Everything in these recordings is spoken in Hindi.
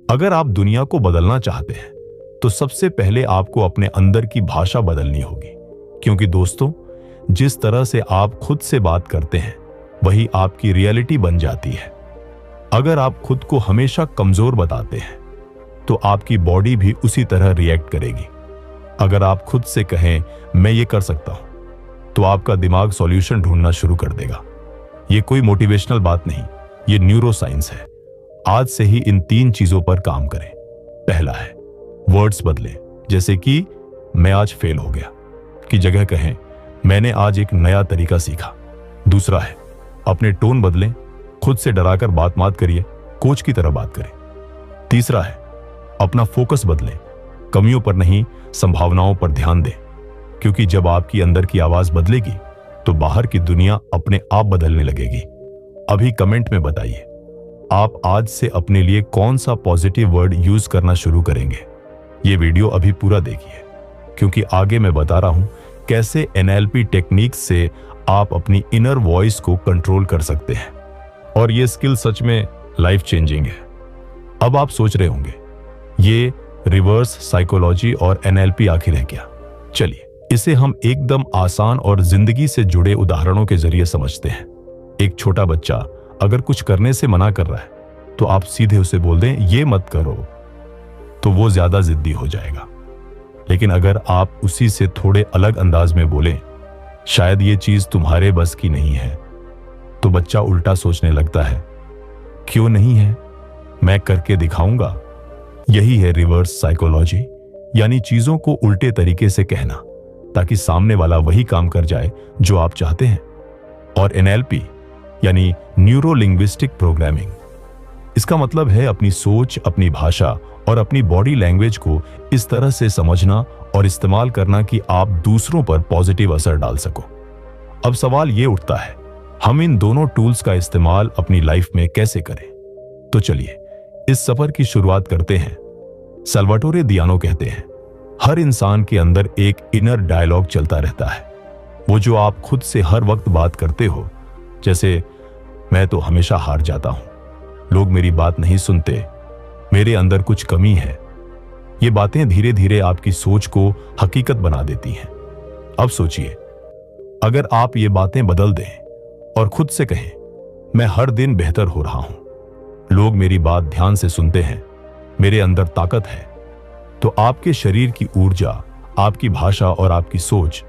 अगर आप दुनिया को बदलना चाहते हैं तो सबसे पहले आपको अपने अंदर की भाषा बदलनी होगी, क्योंकि दोस्तों, जिस तरह से आप खुद से बात करते हैं वही आपकी रियलिटी बन जाती है। अगर आप खुद को हमेशा कमजोर बताते हैं तो आपकी बॉडी भी उसी तरह रिएक्ट करेगी। अगर आप खुद से कहें मैं ये कर सकता हूं तो आपका दिमाग सॉल्यूशन ढूंढना शुरू कर देगा। ये कोई मोटिवेशनल बात नहीं, ये न्यूरो साइंस है। आज से ही इन 3 चीजों पर काम करें। पहला है वर्ड्स बदलें, जैसे कि मैं आज फेल हो गया की जगह कहें मैंने आज एक नया तरीका सीखा। दूसरा है अपने टोन बदलें, खुद से डराकर बात मत करिए, कोच की तरह बात करें। तीसरा है अपना फोकस बदलें, कमियों पर नहीं संभावनाओं पर ध्यान दें, क्योंकि जब आपकी अंदर की आवाज बदलेगी तो बाहर की दुनिया अपने आप बदलने लगेगी। अभी कमेंट में बताइए आप आज से अपने लिए कौन सा पॉजिटिव वर्ड यूज करना शुरू करेंगे। ये वीडियो अभी पूरा देखिए, क्योंकि आगे मैं बता रहा हूं कैसे NLP टेक्निक से आप अपनी इनर वॉइस को कंट्रोल कर सकते हैं, और ये स्किल सच में लाइफ चेंजिंग है। अब आप सोच रहे होंगे ये रिवर्स साइकोलॉजी और NLP आखिर है क्या? चलिए इसे हम एकदम आसान और जिंदगी से जुड़े उदाहरणों के जरिए समझते हैं। एक छोटा बच्चा अगर कुछ करने से मना कर रहा है तो आप सीधे उसे बोल दें ये मत करो, तो वो ज्यादा जिद्दी हो जाएगा। लेकिन अगर आप उसी से थोड़े अलग अंदाज में बोलें शायद ये चीज तुम्हारे बस की नहीं है, तो बच्चा उल्टा सोचने लगता है, क्यों नहीं है, मैं करके दिखाऊंगा। यही है रिवर्स साइकोलॉजी, यानी चीजों को उल्टे तरीके से कहना ताकि सामने वाला वही काम कर जाए जो आप चाहते हैं। और NLP यानी न्यूरो लिंग्विस्टिक प्रोग्रामिंग, इसका मतलब है अपनी सोच, अपनी भाषा और अपनी बॉडी लैंग्वेज को इस तरह से समझना और इस्तेमाल करना कि आप दूसरों पर पॉजिटिव असर डाल सको। अब सवाल ये उठता है हम इन दोनों टूल्स का इस्तेमाल अपनी लाइफ में कैसे करें? तो चलिए इस सफर की शुरुआत करते हैं। सल्वाटोरे दियानो कहते हैं हर इंसान के अंदर एक इनर डायलॉग चलता रहता है, वो जो आप खुद से हर वक्त बात करते हो, जैसे मैं तो हमेशा हार जाता हूं, लोग मेरी बात नहीं सुनते, मेरे अंदर कुछ कमी है। ये बातें धीरे धीरे आपकी सोच को हकीकत बना देती हैं। अब सोचिए अगर आप ये बातें बदल दें और खुद से कहें मैं हर दिन बेहतर हो रहा हूं, लोग मेरी बात ध्यान से सुनते हैं, मेरे अंदर ताकत है, तो आपके शरीर की ऊर्जा, आपकी भाषा और आपकी सोच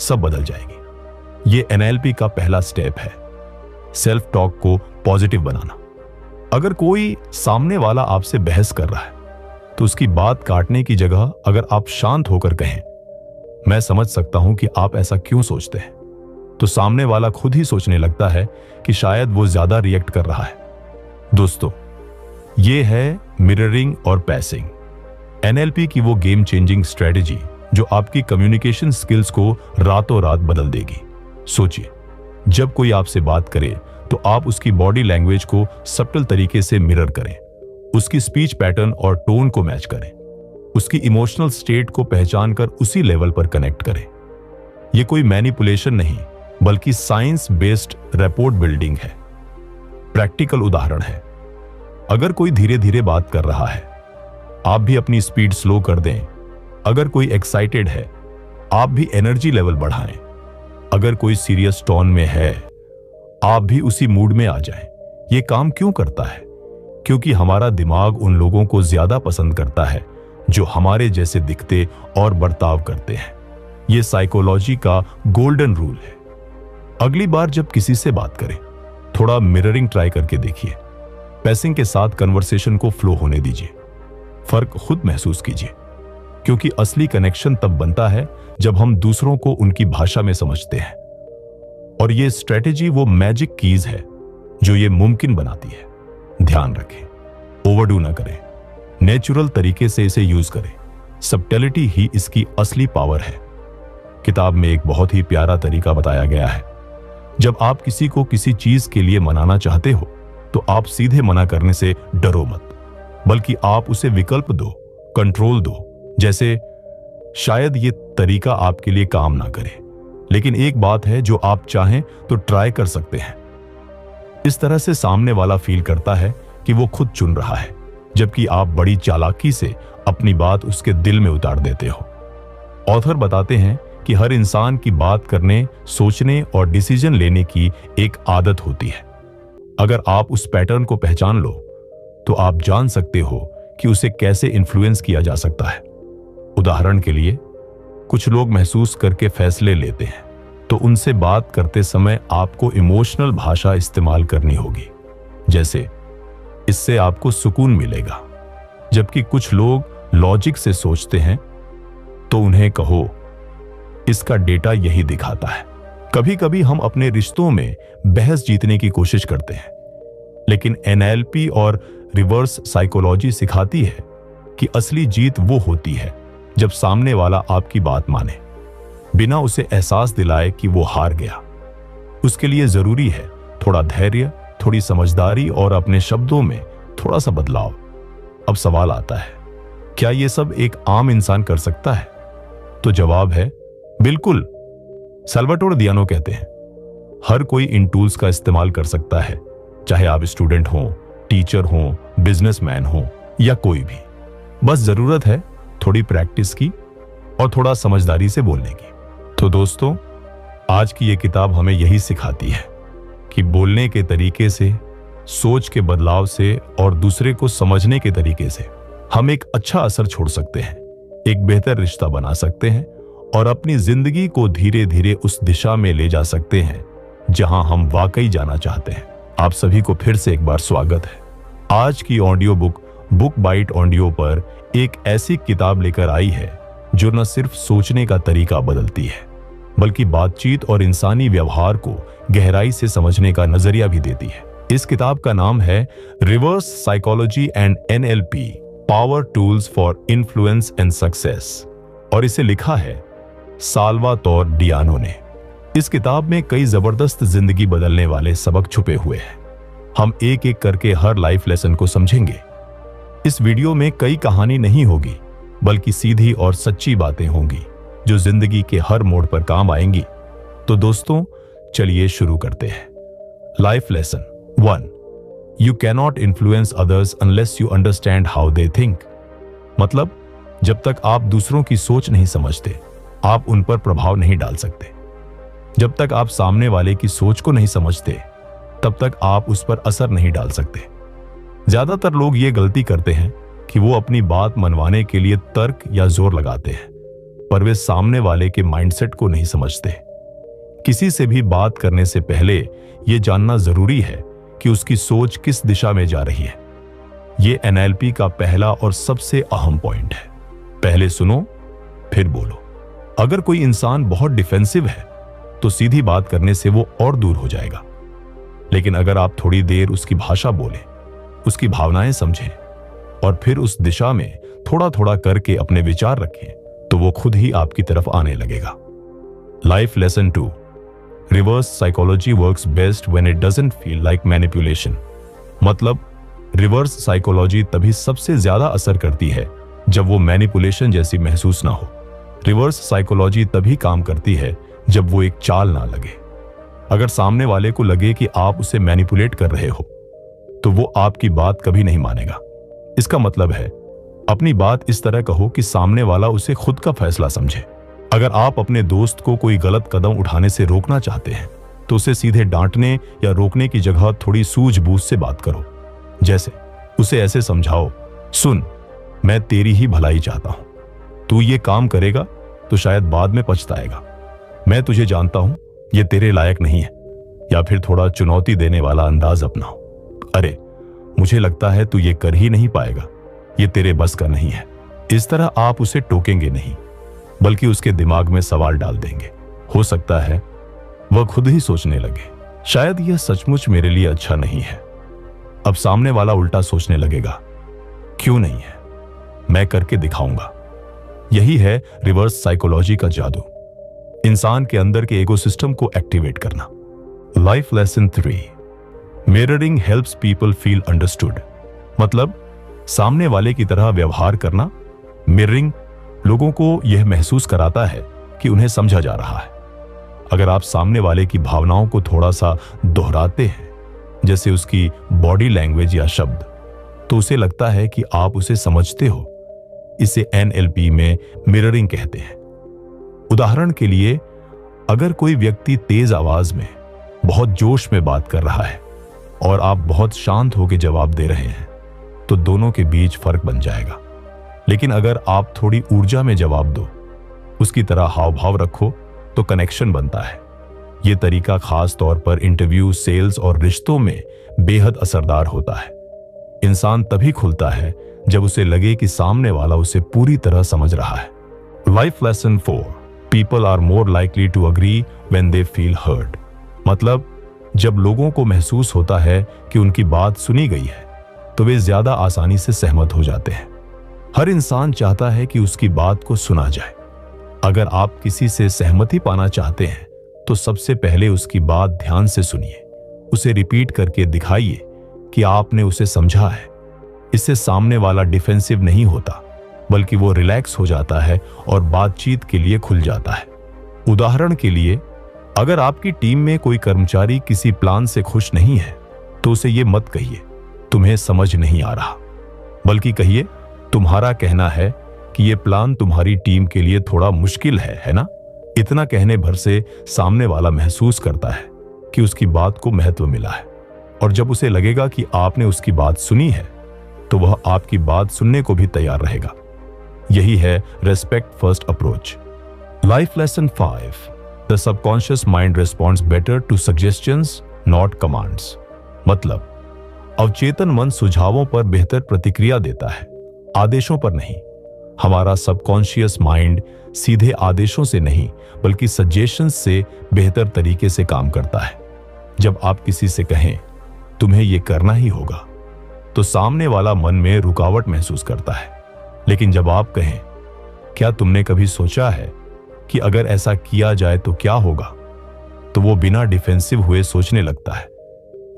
सब बदल जाएगी। ये NLP का पहला स्टेप है, सेल्फ टॉक को पॉजिटिव बनाना। अगर कोई सामने वाला आपसे बहस कर रहा है तो उसकी बात काटने की जगह अगर आप शांत होकर कहें मैं समझ सकता हूं कि आप ऐसा क्यों सोचते हैं, तो सामने वाला खुद ही सोचने लगता है कि शायद वो ज्यादा रिएक्ट कर रहा है। दोस्तों, ये है मिररिंग और पैसिंग, NLP की वो गेम चेंजिंग स्ट्रेटेजी जो आपकी कम्युनिकेशन स्किल्स को रातों रात बदल देगी। सोचिए जब कोई आपसे बात करे तो आप उसकी बॉडी लैंग्वेज को सटल तरीके से मिरर करें, उसकी स्पीच पैटर्न और टोन को मैच करें, उसकी इमोशनल स्टेट को पहचान कर उसी लेवल पर कनेक्ट करें। यह कोई मैनिपुलेशन नहीं बल्कि साइंस बेस्ड रैपोर्ट बिल्डिंग है। प्रैक्टिकल उदाहरण है, अगर कोई धीरे धीरे बात कर रहा है आप भी अपनी स्पीड स्लो कर दें, अगर कोई एक्साइटेड है आप भी एनर्जी लेवल बढ़ाएं, अगर कोई सीरियस टोन में है आप भी उसी मूड में आ जाएं। ये काम क्यों करता है? क्योंकि हमारा दिमाग उन लोगों को ज्यादा पसंद करता है जो हमारे जैसे दिखते और बर्ताव करते हैं। ये साइकोलॉजी का गोल्डन रूल है। अगली बार जब किसी से बात करें थोड़ा मिररिंग ट्राई करके देखिए, पैसिंग के साथ कन्वर्सेशन को फ्लो होने दीजिए, फर्क खुद महसूस कीजिए, क्योंकि असली कनेक्शन तब बनता है जब हम दूसरों को उनकी भाषा में समझते हैं। और ये स्ट्रेटेजी वो मैजिक कीज है जो ये मुमकिन बनाती है। ध्यान रखें, ओवरडू ना करें, नेचुरल तरीके से इसे यूज करें। सबटेलिटी ही इसकी असली पावर है। किताब में एक बहुत ही प्यारा तरीका बताया गया है, जब आप किसी को किसी चीज के लिए मनाना चाहते हो तो आप सीधे मना करने से डरो मत, बल्कि आप उसे विकल्प दो, कंट्रोल दो। जैसे शायद ये तरीका आपके लिए काम ना करे, लेकिन एक बात है जो आप चाहें तो ट्राई कर सकते हैं। इस तरह से सामने वाला फील करता है कि वो खुद चुन रहा है, जबकि आप बड़ी चालाकी से अपनी बात उसके दिल में उतार देते हो। ऑथर बताते हैं कि हर इंसान की बात करने, सोचने और डिसीजन लेने की एक आदत होती है। अगर आप उस पैटर्न को पहचान लो तो आप जान सकते हो कि उसे कैसे इन्फ्लुएंस किया जा सकता है। उदाहरण के लिए, कुछ लोग महसूस करके फैसले लेते हैं, तो उनसे बात करते समय आपको इमोशनल भाषा इस्तेमाल करनी होगी, जैसे इससे आपको सुकून मिलेगा। जबकि कुछ लोग लॉजिक से सोचते हैं, तो उन्हें कहो इसका डेटा यही दिखाता है। कभी कभी हम अपने रिश्तों में बहस जीतने की कोशिश करते हैं, लेकिन एनएलपी और रिवर्स साइकोलॉजी सिखाती है कि असली जीत वो होती है जब सामने वाला आपकी बात माने, बिना उसे एहसास दिलाए कि वो हार गया। उसके लिए जरूरी है थोड़ा धैर्य, थोड़ी समझदारी और अपने शब्दों में थोड़ा सा बदलाव। अब सवाल आता है, क्या ये सब एक आम इंसान कर सकता है? तो जवाब है बिल्कुल। सल्वाटोर दियानो कहते हैं, हर कोई इन टूल्स का इस्तेमाल कर सकता है, चाहे आप स्टूडेंट हो, टीचर हो, बिजनेसमैन हो या कोई भी। बस जरूरत है थोड़ी प्रैक्टिस की और थोड़ा समझदारी से बोलने की। तो दोस्तों, आज की ये किताब हमें यही सिखाती है कि बोलने के तरीके से, सोच के बदलाव से और दूसरे को समझने के तरीके से हम एक अच्छा असर छोड़ सकते हैं, एक बेहतर रिश्ता बना सकते हैं और अपनी जिंदगी को धीरे धीरे उस दिशा में ले जा सकते हैं जहां हम वाकई जाना चाहते हैं। आप सभी को फिर से एक बार स्वागत है। आज की ऑडियो बुक बाइट ऑडियो पर एक ऐसी किताब लेकर आई है जो न सिर्फ सोचने का तरीका बदलती है, बल्कि बातचीत और इंसानी व्यवहार को गहराई से समझने का नजरिया भी देती है। इस किताब का नाम है reverse psychology and NLP, power tools for influence and success, और इसे लिखा है साल्वातोर डियानो ने। इस किताब में कई जबरदस्त जिंदगी बदलने वाले सबक छुपे हुए हैं। हम एक एक करके हर लाइफ लेसन को समझेंगे। इस वीडियो में कई कहानी नहीं होगी, बल्कि सीधी और सच्ची बातें होंगी जो जिंदगी के हर मोड़ पर काम आएंगी। तो दोस्तों, चलिए शुरू करते हैं। Life lesson 1, you cannot influence others unless you understand how they think. मतलब, जब तक आप दूसरों की सोच नहीं समझते, आप उन पर प्रभाव नहीं डाल सकते। जब तक आप सामने वाले की सोच को नहीं समझते, तब तक आप उस पर असर नहीं डाल सकते। ज्यादातर लोग ये गलती करते हैं कि वो अपनी बात मनवाने के लिए तर्क या जोर लगाते हैं, पर वे सामने वाले के माइंडसेट को नहीं समझते। किसी से भी बात करने से पहले यह जानना जरूरी है कि उसकी सोच किस दिशा में जा रही है। यह एनएलपी का पहला और सबसे अहम पॉइंट है। पहले सुनो, फिर बोलो। अगर कोई इंसान बहुत डिफेंसिव है, तो सीधी बात करने से वो और दूर हो जाएगा। लेकिन अगर आप थोड़ी देर उसकी भाषा बोलें, उसकी भावनाएं समझें और फिर उस दिशा में थोड़ा थोड़ा करके अपने विचार रखें, तो वो खुद ही आपकी तरफ आने लगेगा। Life lesson 2, reverse psychology works best when it doesn't feel like manipulation. मतलब, रिवर्स साइकोलॉजी तभी सबसे ज्यादा असर करती है जब वो मैनिपुलेशन जैसी महसूस ना हो। रिवर्स साइकोलॉजी तभी काम करती है जब वो एक चाल ना लगे। अगर सामने वाले को लगे कि आप उसे मैनिपुलेट कर रहे हो, तो वो आपकी बात कभी नहीं मानेगा। इसका मतलब है, अपनी बात इस तरह कहो कि सामने वाला उसे खुद का फैसला समझे। अगर आप अपने दोस्त को कोई गलत कदम उठाने से रोकना चाहते हैं, तो उसे सीधे डांटने या रोकने की जगह थोड़ी सूझबूझ से बात करो। जैसे उसे ऐसे समझाओ, सुन, मैं तेरी ही भलाई चाहता हूं, तू ये काम करेगा तो शायद बाद में पछताएगा। मैं तुझे जानता हूं, ये तेरे लायक नहीं है। या फिर थोड़ा चुनौती देने वाला अंदाज अपनाओ। अरे, मुझे लगता है तू ये कर ही नहीं पाएगा, ये तेरे बस का नहीं है। इस तरह आप उसे टोकेंगे नहीं, बल्कि उसके दिमाग में सवाल डाल देंगे। हो सकता है वह खुद ही सोचने लगे, शायद यह सचमुच मेरे लिए अच्छा नहीं है। अब सामने वाला उल्टा सोचने लगेगा, क्यों नहीं है, मैं करके दिखाऊंगा। यही है रिवर्स साइकोलॉजी का जादू, इंसान के अंदर के इकोसिस्टम को एक्टिवेट करना। Life lesson 3, mirroring helps people feel understood. मतलब, सामने वाले की तरह व्यवहार करना। मिररिंग लोगों को यह महसूस कराता है कि उन्हें समझा जा रहा है। अगर आप सामने वाले की भावनाओं को थोड़ा सा दोहराते हैं, जैसे उसकी बॉडी लैंग्वेज या शब्द, तो उसे लगता है कि आप उसे समझते हो। इसे NLP में मिररिंग कहते हैं। उदाहरण के लिए, अगर कोई व्यक्ति तेज आवाज में बहुत जोश में बात कर रहा है और आप बहुत शांत होकर जवाब दे रहे हैं, तो दोनों के बीच फर्क बन जाएगा। लेकिन अगर आप थोड़ी ऊर्जा में जवाब दो, उसकी तरह हाव भाव रखो, तो कनेक्शन बनता है। यह तरीका खास तौर पर इंटरव्यू, सेल्स और रिश्तों में बेहद असरदार होता है। इंसान तभी खुलता है जब उसे लगे कि सामने वाला उसे पूरी तरह समझ रहा है। Life lesson 4, people are more likely to agree when they feel hurt. मतलब, जब लोगों को महसूस होता है कि उनकी बात सुनी गई है, तो वे ज्यादा आसानी से सहमत हो जाते हैं। हर इंसान चाहता है कि उसकी बात को सुना जाए। अगर आप किसी से सहमति पाना चाहते हैं, तो सबसे पहले उसकी बात ध्यान से सुनिए। उसे रिपीट करके दिखाइए कि आपने उसे समझा है। इससे सामने वाला डिफेंसिव नहीं होता, बल्कि वो रिलैक्स हो जाता है और बातचीत के लिए खुल जाता है। उदाहरण के लिए, अगर आपकी टीम में कोई कर्मचारी किसी प्लान से खुश नहीं है, तो उसे ये मत कहिए तुम्हें समझ नहीं आ रहा, बल्कि कहिए तुम्हारा कहना है कि ये प्लान तुम्हारी टीम के लिए थोड़ा मुश्किल है ना? इतना कहने भर से सामने वाला महसूस करता है कि उसकी बात को महत्व मिला है, और जब उसे लगेगा कि आपने उसकी बात सुनी है, तो वह आपकी बात सुनने को भी तैयार रहेगा। यही है respect first approach. Life lesson 5, the subconscious mind responds better to suggestions not commands. मतलब, अवचेतन मन सुझावों पर बेहतर प्रतिक्रिया देता है, आदेशों पर नहीं। हमारा सबकॉन्शियस माइंड सीधे आदेशों से नहीं, बल्कि सजेशंस से बेहतर तरीके से काम करता है। जब आप किसी से कहें तुम्हें यह करना ही होगा, तो सामने वाला मन में रुकावट महसूस करता है। लेकिन जब आप कहें क्या तुमने कभी सोचा है कि अगर ऐसा किया जाए तो क्या होगा, तो वो बिना डिफेंसिव हुए सोचने लगता है।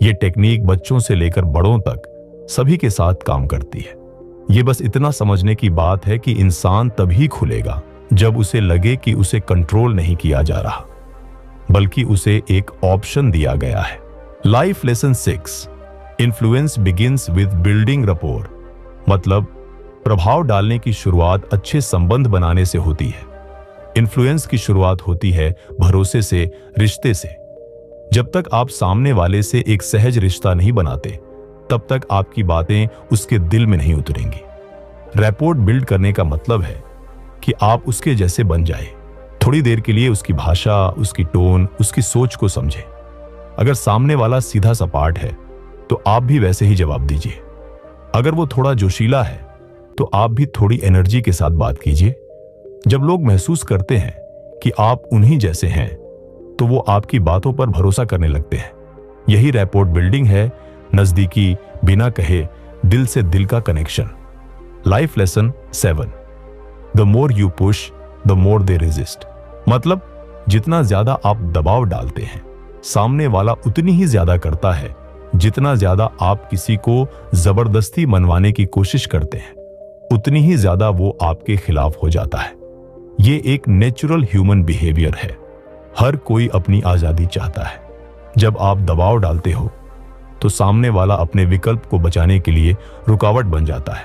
ये टेक्निक बच्चों से लेकर बड़ों तक सभी के साथ काम करती है। ये बस इतना समझने की बात है कि इंसान तभी खुलेगा जब उसे लगे कि उसे कंट्रोल नहीं किया जा रहा, बल्कि उसे एक ऑप्शन दिया गया है। Life lesson 6, influence begins with building rapport. मतलब, प्रभाव डालने की शुरुआत अच्छे संबंध बनाने से होती है। इन्फ्लुएंस की शुरुआत होती है भरोसे से, रिश्ते से। जब तक आप सामने वाले से एक सहज रिश्ता नहीं बनाते, तब तक आपकी बातें उसके दिल में नहीं उतरेंगी। रैपोर्ट बिल्ड करने का मतलब है कि आप उसके जैसे बन जाए। थोड़ी देर के लिए उसकी भाषा, उसकी टोन, उसकी सोच को समझें। अगर सामने वाला सीधा सपाट है, तो आप भी वैसे ही जवाब दीजिए। अगर वो थोड़ा जोशीला है, तो आप भी थोड़ी एनर्जी के साथ बात कीजिए। जब लोग महसूस करते हैं कि आप उन्हीं जैसे हैं, तो वो आपकी बातों पर भरोसा करने लगते हैं। यही रैपोर्ट बिल्डिंग है, नजदीकी, बिना कहे, दिल से दिल का connection. Life lesson 7, the more you push the more they resist. मतलब, जितना ज्यादा आप दबाव डालते हैं, सामने वाला उतनी ही ज्यादा करता है जितना ज्यादा आप किसी को जबरदस्ती मनवाने की कोशिश करते हैं, उतनी ही ज्यादा वो आपके खिलाफ हो जाता है। ये एक नेचुरल ह्यूमन बिहेवियर है। हर कोई अपनी आजादी चाहता है। जब आप दबाव डालते हो, तो सामने वाला अपने विकल्प को बचाने के लिए रुकावट बन जाता है।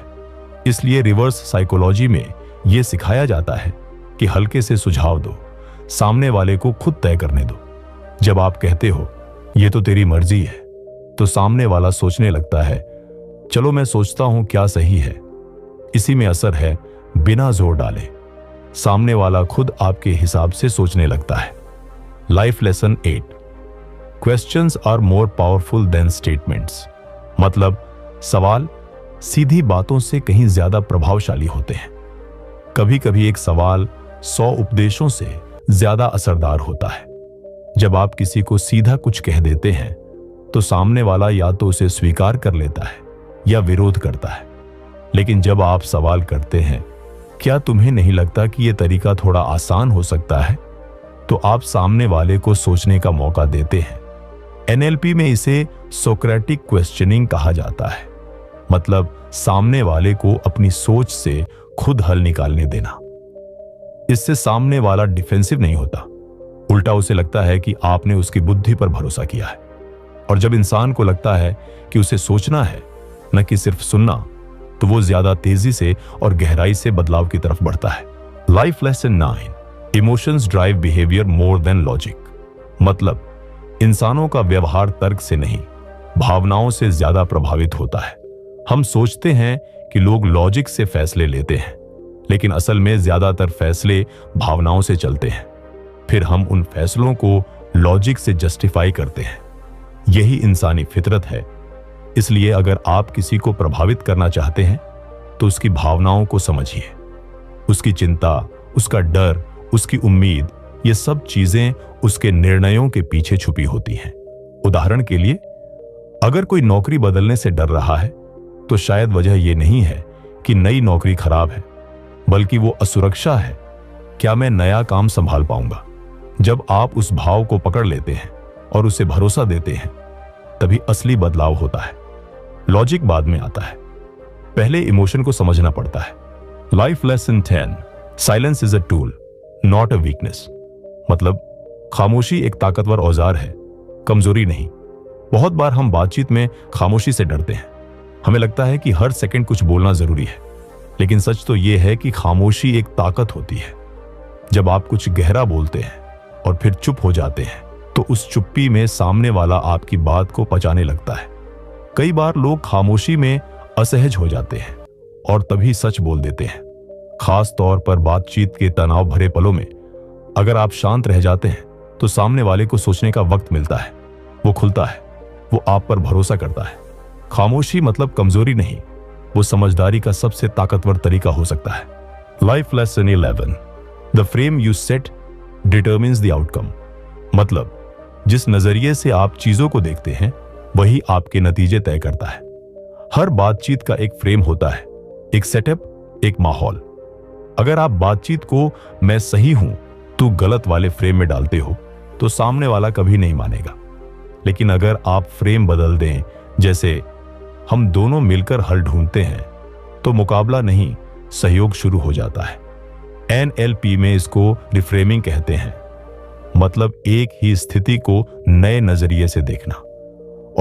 इसलिए रिवर्स साइकोलॉजी में यह सिखाया जाता है कि हल्के से सुझाव दो, सामने वाले को खुद तय करने दो। जब आप कहते हो यह तो तेरी मर्जी है, तो सामने वाला सोचने लगता है चलो मैं सोचता हूं क्या सही है। इसी में असर है, बिना जोर डाले सामने वाला खुद आपके हिसाब से सोचने लगता है। Life lesson 8, questions are more powerful than statements. मतलब, सवाल सीधी बातों से कहीं ज्यादा प्रभावशाली होते हैं। कभी कभी एक सवाल 100 उपदेशों से ज्यादा असरदार होता है। जब आप किसी को सीधा कुछ कह देते हैं, तो सामने वाला या तो उसे स्वीकार कर लेता है या विरोध करता है। लेकिन जब आप सवाल करते हैं क्या तुम्हें नहीं लगता कि यह तरीका थोड़ा आसान हो सकता है, तो आप सामने वाले को सोचने का मौका देते हैं। NLP में इसे सोक्रेटिक क्वेश्चनिंग कहा जाता है। मतलब, सामने वाले को अपनी सोच से खुद हल निकालने देना। इससे सामने वाला डिफेंसिव नहीं होता, उल्टा उसे लगता है कि आपने उसकी बुद्धि पर भरोसा किया है। और जब इंसान को लगता है कि उसे सोचना है, न कि सिर्फ सुनना, तो वो ज्यादा तेजी से और गहराई से बदलाव की तरफ बढ़ता है। Life lesson 9, emotions drive behaviour more than logic. मतलब इंसानों का व्यवहार तर्क से नहीं, भावनाओं से ज्यादा प्रभावित होता है। हम सोचते हैं कि लोग लॉजिक से फैसले लेते हैं, लेकिन असल में ज्यादातर फैसले भावनाओं से चलते हैं। फिर हम उन फैसलों को लॉजिक से जस्टिफाई करते हैं। यही इंसानी फितरत है। इसलिए अगर आप किसी को प्रभावित करना चाहते हैं तो उसकी भावनाओं को समझिए। उसकी चिंता, उसका डर, उसकी उम्मीद, ये सब चीजें उसके निर्णयों के पीछे छुपी होती हैं। उदाहरण के लिए, अगर कोई नौकरी बदलने से डर रहा है तो शायद वजह यह नहीं है कि नई नौकरी खराब है, बल्कि वो असुरक्षा है। क्या मैं नया काम संभाल पाऊंगा? जब आप उस भाव को पकड़ लेते हैं और उसे भरोसा देते हैं, तभी असली बदलाव होता है। लॉजिक बाद में आता है, पहले इमोशन को समझना पड़ता है। Life lesson 10, silence is a tool not a weakness. मतलब खामोशी एक ताकतवर औजार है, कमजोरी नहीं। बहुत बार हम बातचीत में खामोशी से डरते हैं। हमें लगता है कि हर सेकंड कुछ बोलना जरूरी है, लेकिन सच तो यह है कि खामोशी एक ताकत होती है। जब आप कुछ गहरा बोलते हैं और फिर चुप हो जाते हैं, तो उस चुप्पी में सामने वाला आपकी बात को पचाने लगता है। कई बार लोग खामोशी में असहज हो जाते हैं और तभी सच बोल देते हैं। खास तौर पर बातचीत के तनाव भरे पलों में अगर आप शांत रह जाते हैं तो सामने वाले को सोचने का वक्त मिलता है। वो खुलता है, वो आप पर भरोसा करता है। खामोशी मतलब कमजोरी नहीं, वो समझदारी का सबसे ताकतवर तरीका हो सकता है। Life lesson 11, the frame you set determines the outcome. मतलब जिस नजरिए से आप चीजों को देखते हैं, वही आपके नतीजे तय करता है। हर बातचीत का एक फ्रेम होता है, एक सेटअप, एक माहौल। अगर आप बातचीत को मैं सही हूं तू गलत वाले फ्रेम में डालते हो, तो सामने वाला कभी नहीं मानेगा। लेकिन अगर आप फ्रेम बदल दें, जैसे हम दोनों मिलकर हल ढूंढते हैं, तो मुकाबला नहीं, सहयोग शुरू हो जाता है। NLP में इसको रिफ्रेमिंग कहते हैं। मतलब एक ही स्थिति को नए नजरिए से देखना,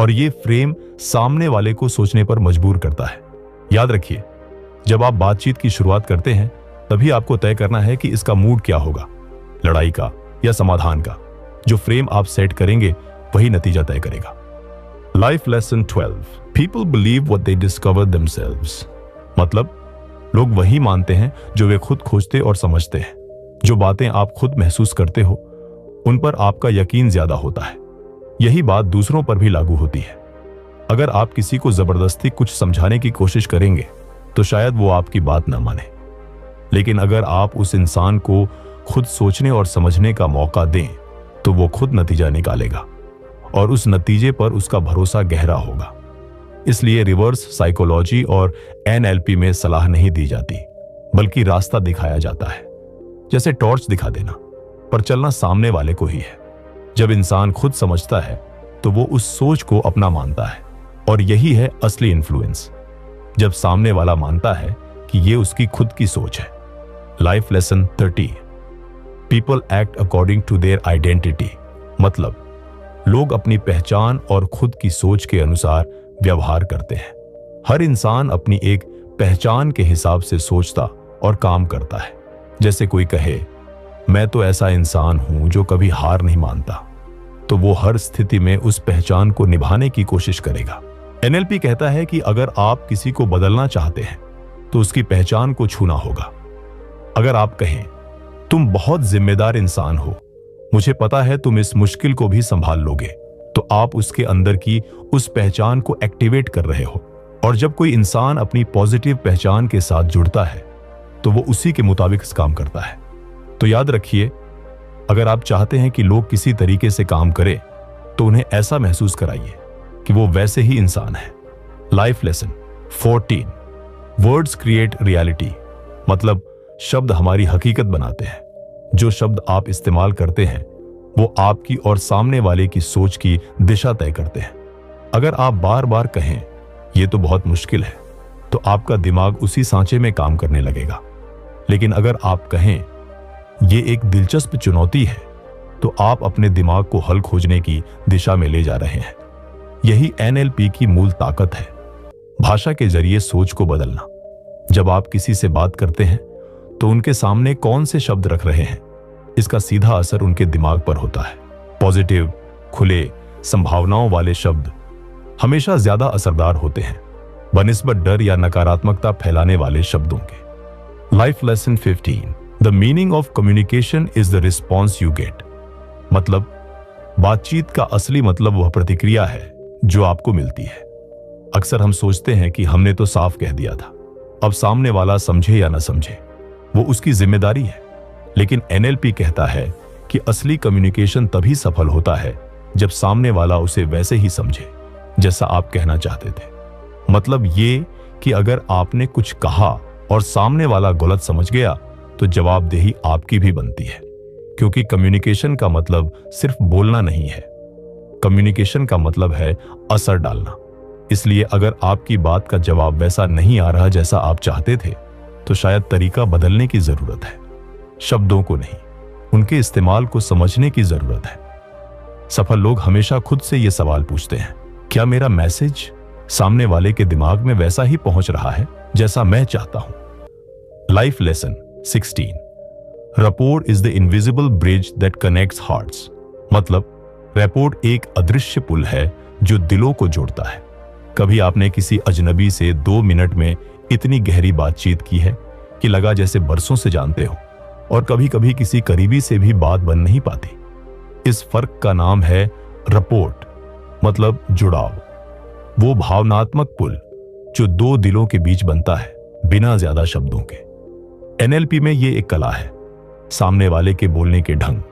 और ये फ्रेम सामने वाले को सोचने पर मजबूर करता है। याद रखिए, जब आप बातचीत की शुरुआत करते हैं, तभी आपको तय करना है कि इसका मूड क्या होगा, लड़ाई का या समाधान का। जो फ्रेम आप सेट करेंगे वही नतीजा तय करेगा। Life lesson 12, people believe what they discover themselves. मतलब लोग वही मानते हैं जो वे खुद खोजते और समझते हैं। जो बातें आप खुद महसूस करते हो, उन पर आपका यकीन ज्यादा होता है। यही बात दूसरों पर भी लागू होती है। अगर आप किसी को जबरदस्ती कुछ समझाने की कोशिश करेंगे, तो शायद वो आपकी बात न माने। लेकिन अगर आप उस इंसान को खुद सोचने और समझने का मौका दें, तो वो खुद नतीजा निकालेगा और उस नतीजे पर उसका भरोसा गहरा होगा। इसलिए रिवर्स साइकोलॉजी और NLP में सलाह नहीं दी जाती, बल्कि रास्ता दिखाया जाता है। जैसे टॉर्च दिखा देना, पर चलना सामने वाले को ही है। जब इंसान खुद समझता है, तो वो उस सोच को अपना मानता है, और यही है असली इन्फ्लुएंस। जब सामने वाला मानता है कि ये उसकी खुद की सोच है। Life lesson 30, people act according to their identity. मतलब लोग अपनी पहचान और खुद की सोच के अनुसार व्यवहार करते हैं। हर इंसान अपनी एक पहचान के हिसाब से सोचता और काम करता है। जैसे कोई कहे, मैं तो ऐसा इंसान हूं जो कभी हार नहीं मानता, तो वो हर स्थिति में उस पहचान को निभाने की कोशिश करेगा। NLP कहता है कि अगर आप किसी को बदलना चाहते हैं, तो उसकी पहचान को छूना होगा। अगर आप कहें, तुम बहुत जिम्मेदार इंसान हो, मुझे पता है तुम इस मुश्किल को भी संभाल लोगे, तो आप उसके अंदर की उस पहचान को एक्टिवेट कर रहे हो। और जब कोई इंसान अपनी पॉजिटिव पहचान के साथ जुड़ता है, तो वो उसी के मुताबिक काम करता है। तो याद रखिए, अगर आप चाहते हैं कि लोग किसी तरीके से काम करें, तो उन्हें ऐसा महसूस कराइए कि वो वैसे ही इंसान है। Life lesson 14, words create reality. मतलब शब्द हमारी हकीकत बनाते हैं। जो शब्द आप इस्तेमाल करते हैं, वो आपकी और सामने वाले की सोच की दिशा तय करते हैं। अगर आप बार बार कहें, ये तो बहुत मुश्किल है, तो आपका दिमाग उसी सांचे में काम करने लगेगा। लेकिन अगर आप कहें, ये एक दिलचस्प चुनौती है, तो आप अपने दिमाग को हल खोजने की दिशा में ले जा रहे हैं। यही NLP की मूल ताकत है। भाषा के जरिए सोच को बदलना। जब आप किसी से बात करते हैं तो उनके सामने कौन से शब्द रख रहे हैं, इसका सीधा असर उनके दिमाग पर होता है। पॉजिटिव, खुले, संभावनाओं वाले शब्द हमेशा ज्यादा असरदार होते हैं बनिस्बत डर या नकारात्मकता फैलाने वाले शब्दों के। Life lesson 15, the meaning of communication is the response you get. मतलब बातचीत का असली मतलब वह प्रतिक्रिया है जो आपको मिलती है। अक्सर हम सोचते हैं कि हमने तो साफ कह दिया था, अब सामने वाला समझे या न समझे वो उसकी जिम्मेदारी है। लेकिन एनएलपी कहता है कि असली कम्युनिकेशन तभी सफल होता है जब सामने वाला उसे वैसे ही समझे जैसा आप कहना चाहते थे। मतलब ये कि अगर आपने कुछ कहा और सामने वाला गलत समझ गया तो जवाबदेही आपकी भी बनती है, क्योंकि कम्युनिकेशन का मतलब सिर्फ बोलना नहीं है। कम्युनिकेशन का मतलब है असर डालना। इसलिए अगर आपकी बात का जवाब वैसा नहीं आ रहा जैसा आप चाहते थे तो शायद तरीका बदलने की जरूरत है। शब्दों को नहीं, उनके इस्तेमाल को समझने की जरूरत है। सफल लोग हमेशा खुद से ये सवाल पूछते हैं, क्या मेरा मैसेज सामने वाले के दिमाग में वैसा ही पहुंच रहा है जैसा मैं चाहता हूं। Life lesson 16, report is the invisible bridge that connects hearts. मतलब रपोर्ट एक अदृश्य पुल है जो दिलों को जोड़ता है। कभी आपने किसी अजनबी से 2 मिनट में इतनी गहरी बातचीत की है कि लगा जैसे बरसों से जानते हो, और कभी कभी किसी करीबी से भी बात बन नहीं पाती। इस फर्क का नाम है रपोर्ट, मतलब जुड़ाव। वो भावनात्मक पुल जो 2 दिलों के बीच बनता है बिना ज्यादा शब्दों के। एनएलपी में ये एक कला है, सामने वाले के बोलने के ढंग,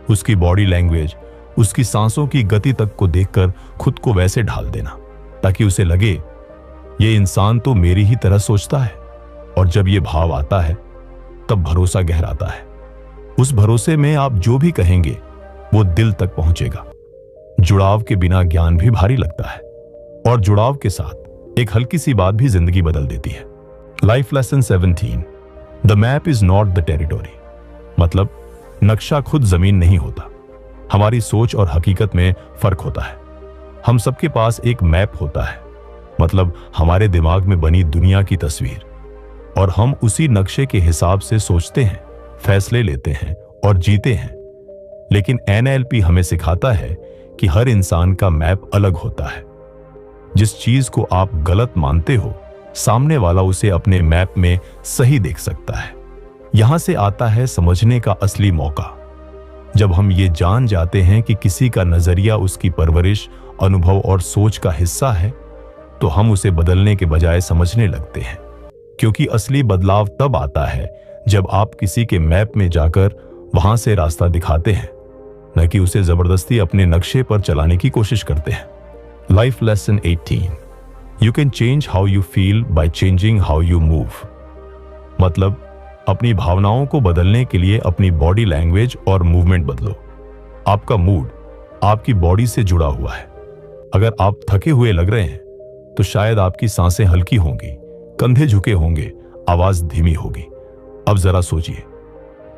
उसकी बॉडी लैंग्वेज, उसकी सांसों की गति तक को देखकर खुद को वैसे ढाल देना ताकि उसे लगे ये इंसान तो मेरी ही तरह सोचता है। और जब ये भाव आता है तब भरोसा गहराता है। उस भरोसे में आप जो भी कहेंगे वो दिल तक पहुंचेगा। जुड़ाव के बिना ज्ञान भी भारी लगता है, और जुड़ाव के साथ एक हल्की सी बात भी जिंदगी बदल देती है। Life lesson 17, the map is not the territory. मतलब नक्शा खुद जमीन नहीं होता, हमारी सोच और हकीकत में फर्क होता है। हम सबके पास एक मैप होता है, मतलब हमारे दिमाग में बनी दुनिया की तस्वीर, और हम उसी नक्शे के हिसाब से सोचते हैं, फैसले लेते हैं और जीते हैं। लेकिन एनएलपी हमें सिखाता है कि हर इंसान का मैप अलग होता है। जिस चीज को आप गलत मानते हो, सामने वाला उसे अपने मैप में सही देख सकता है। यहां से आता है समझने का असली मौका। जब हम ये जान जाते हैं कि किसी का नजरिया उसकी परवरिश, अनुभव और सोच का हिस्सा है, तो हम उसे बदलने के बजाय समझने लगते हैं। क्योंकि असली बदलाव तब आता है जब आप किसी के मैप में जाकर वहां से रास्ता दिखाते हैं, न कि उसे जबरदस्ती अपने नक्शे पर चलाने की कोशिश करते हैं। Life lesson 18, you can change how you feel by changing how you move. मतलब अपनी भावनाओं को बदलने के लिए अपनी बॉडी लैंग्वेज और मूवमेंट बदलो। आपका मूड आपकी बॉडी से जुड़ा हुआ है। अगर आप थके हुए लग रहे हैं तो शायद आपकी सांसें हल्की होंगी, कंधे झुके होंगे, आवाज धीमी होगी। अब जरा सोचिए,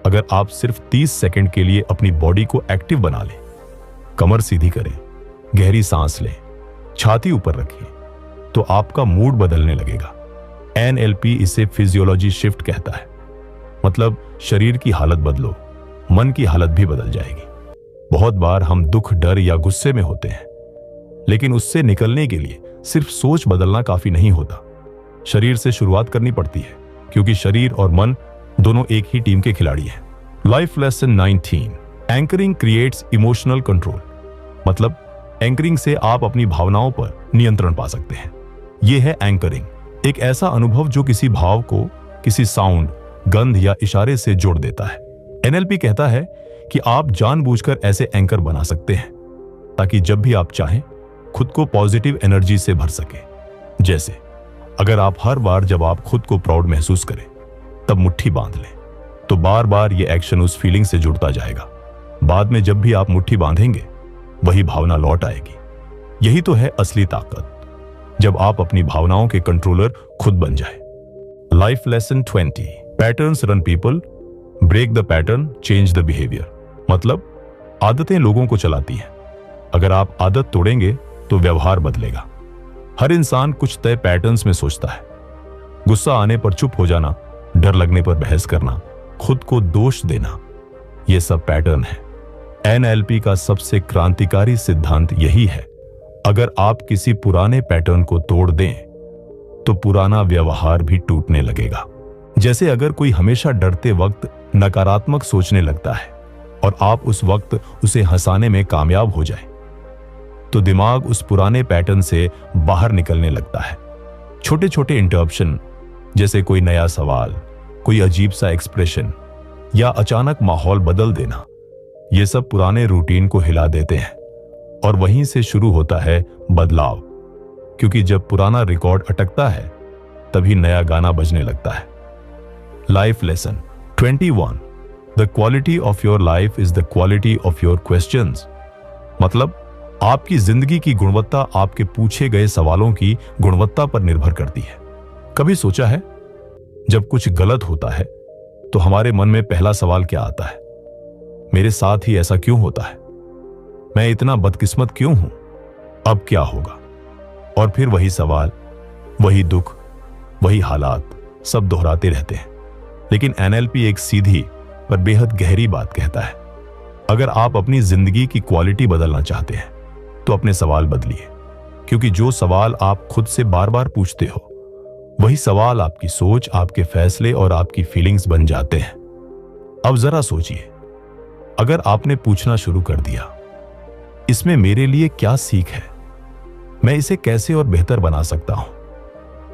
अगर आप सिर्फ 30 सेकंड के लिए अपनी बॉडी को एक्टिव बना लें, कमर सीधी करें, गहरी सांस लें, छाती ऊपर रखिए, तो आपका मूड बदलने लगेगा। एनएलपी इसे फिजियोलॉजी शिफ्ट कहता है। मतलब शरीर की हालत बदलो, मन की हालत भी बदल जाएगी। बहुत बार हम दुख, डर या गुस्से में होते हैं, लेकिन उससे निकलने के लिए सिर्फ सोच बदलना काफी नहीं होता। शरीर से शुरुआत करनी पड़ती है, क्योंकि शरीर और मन दोनों एक ही टीम के खिलाड़ी हैं। Life lesson 19, anchoring creates emotional control. मतलब एंकरिंग से आप अपनी भावनाओं पर नियंत्रण पा सकते हैं। यह है एंकरिंग, एक ऐसा अनुभव जो किसी भाव को किसी साउंड, गंध या इशारे से जोड़ देता है। एनएलपी कहता है कि आप जानबूझकर ऐसे एंकर बना सकते हैं ताकि जब भी आप चाहें खुद को पॉजिटिव एनर्जी से भर सके। जैसे अगर आप हर बार जब आप खुद को प्राउड महसूस करें तब मुट्ठी बांध लें, तो बार बार ये एक्शन उस फीलिंग से जुड़ता जाएगा। बाद में जब भी आप मुट्ठी बांधेंगे वही भावना लौट आएगी। यही तो है असली ताकत, जब आप अपनी भावनाओं के कंट्रोलर खुद बन जाए। Life lesson 20, patterns run people, break the pattern, change the behaviour. मतलब आदतें लोगों को चलाती हैं, अगर आप आदत तोड़ेंगे तो व्यवहार बदलेगा। हर इंसान कुछ तय पैटर्न्स में सोचता है। गुस्सा आने पर चुप हो जाना, डर लगने पर बहस करना, खुद को दोष देना, यह सब पैटर्न है। एनएलपी का सबसे क्रांतिकारी सिद्धांत यही है, अगर आप किसी पुराने पैटर्न को तोड़ दें तो पुराना व्यवहार भी टूटने लगेगा। जैसे अगर कोई हमेशा डरते वक्त नकारात्मक सोचने लगता है और आप उस वक्त उसे हंसाने में कामयाब हो जाए, तो दिमाग उस पुराने पैटर्न से बाहर निकलने लगता है। छोटे छोटे इंटरप्शन, जैसे कोई नया सवाल, कोई अजीब सा एक्सप्रेशन या अचानक माहौल बदल देना, ये सब पुराने रूटीन को हिला देते हैं और वहीं से शुरू होता है बदलाव। क्योंकि जब पुराना रिकॉर्ड अटकता है तभी नया गाना बजने लगता है। Life lesson 21, the quality of your life is the quality of your questions. मतलब आपकी जिंदगी की गुणवत्ता आपके पूछे गए सवालों की गुणवत्ता पर निर्भर करती है। कभी सोचा है, जब कुछ गलत होता है तो हमारे मन में पहला सवाल क्या आता है? मेरे साथ ही ऐसा क्यों होता है? मैं इतना बदकिस्मत क्यों हूं? अब क्या होगा? और फिर वही सवाल, वही दुख, वही हालात, सब दोहराते रहते हैं। लेकिन एनएलपी एक सीधी पर बेहद गहरी बात कहता है, अगर आप अपनी जिंदगी की क्वालिटी बदलना चाहते हैं तो अपने सवाल बदलिए। क्योंकि जो सवाल आप खुद से बार बार पूछते हो, वही सवाल आपकी सोच, आपके फैसले और आपकी फीलिंग्स बन जाते हैं। अब जरा सोचिए, अगर आपने पूछना शुरू कर दिया, इसमें मेरे लिए क्या सीख है? मैं इसे कैसे और बेहतर बना सकता हूं?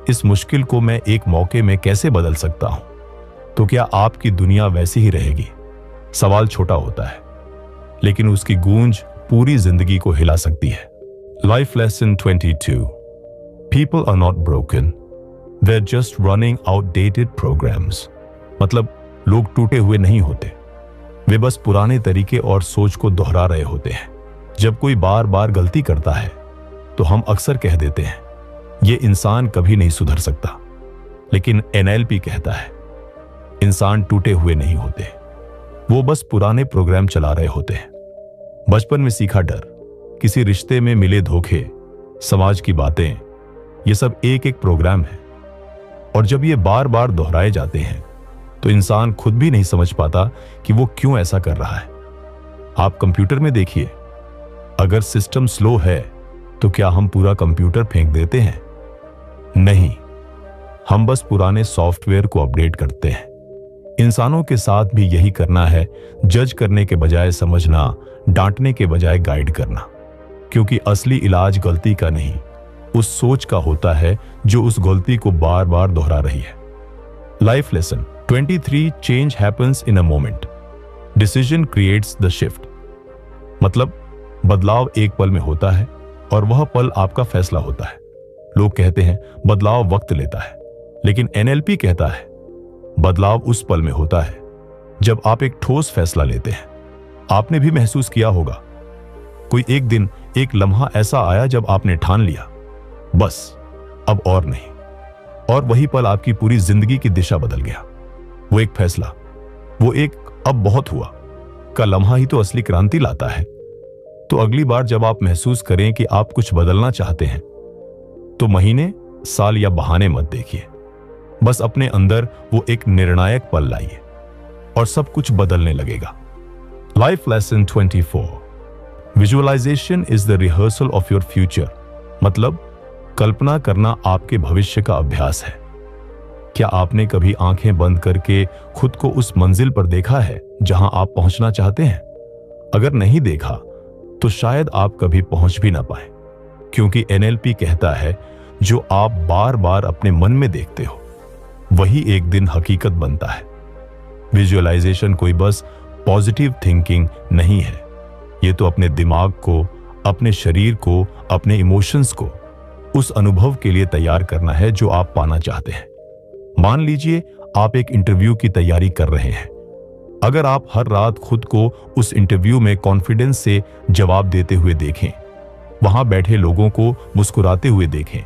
इस मुश्किल को मैं एक मौके में कैसे बदल सकता हूं? तो क्या आपकी दुनिया वैसी ही रहेगी? सवाल छोटा होता है, लेकिन उसकी गूंज पूरी जिंदगी को हिला सकती है। Life lesson 22, people are not broken, they are just running outdated programs. मतलब लोग टूटे हुए नहीं होते, वे बस पुराने तरीके और सोच को दोहरा रहे होते हैं। जब कोई बार बार गलती करता है तो हम अक्सर कह देते हैं, ये इंसान कभी नहीं सुधर सकता। लेकिन एनएलपी कहता है, इंसान टूटे हुए नहीं होते, वो बस पुराने प्रोग्राम चला रहे होते हैं। बचपन में सीखा डर, किसी रिश्ते में मिले धोखे, समाज की बातें, ये सब एक एक प्रोग्राम है। और जब ये बार बार दोहराए जाते हैं तो इंसान खुद भी नहीं समझ पाता कि वो क्यों ऐसा कर रहा है। आप कंप्यूटर में देखिए, अगर सिस्टम स्लो है तो क्या हम पूरा कंप्यूटर फेंक देते हैं? नहीं, हम बस पुराने सॉफ्टवेयर को अपडेट करते हैं। इंसानों के साथ भी यही करना है, जज करने के बजाय समझना, डांटने के बजाय गाइड करना। क्योंकि असली इलाज गलती का नहीं, उस सोच का होता है जो उस गलती को बार बार दोहरा रही है। Life lesson 23, change happens in a moment, decision creates the shift. मतलब बदलाव एक पल में होता है और वह पल आपका फैसला होता है। लोग कहते हैं बदलाव वक्त लेता है, लेकिन एनएलपी कहता है बदलाव उस पल में होता है जब आप एक ठोस फैसला लेते हैं। आपने भी महसूस किया होगा, कोई एक दिन, एक लम्हा ऐसा आया जब आपने ठान लिया, बस अब और नहीं, और वही पल आपकी पूरी जिंदगी की दिशा बदल गया। वो एक फैसला, वो एक अब बहुत हुआ का लम्हा ही तो असली क्रांति लाता है। तो अगली बार जब आप महसूस करें कि आप कुछ बदलना चाहते हैं, तो महीने, साल या बहाने मत देखिए, बस अपने अंदर वो एक निर्णायक पल लाइए और सब कुछ बदलने लगेगा। Life lesson 24, visualisation is the rehearsal of your future. मतलब कल्पना करना आपके भविष्य का अभ्यास है। क्या आपने कभी आंखें बंद करके खुद को उस मंजिल पर देखा है जहां आप पहुंचना चाहते हैं? अगर नहीं देखा तो शायद आप कभी पहुंच भी ना पाए। क्योंकि एनएलपी कहता है, जो आप बार बार अपने मन में देखते हो वही एक दिन हकीकत बनता है। विजुअलाइजेशन कोई बस पॉजिटिव थिंकिंग नहीं है, ये तो अपने दिमाग को, अपने शरीर को, अपने इमोशंस को उस अनुभव के लिए तैयार करना है जो आप पाना चाहते हैं। मान लीजिए आप एक इंटरव्यू की तैयारी कर रहे हैं। अगर आप हर रात खुद को उस इंटरव्यू में कॉन्फिडेंस से जवाब देते हुए देखें, वहां बैठे लोगों को मुस्कुराते हुए देखें,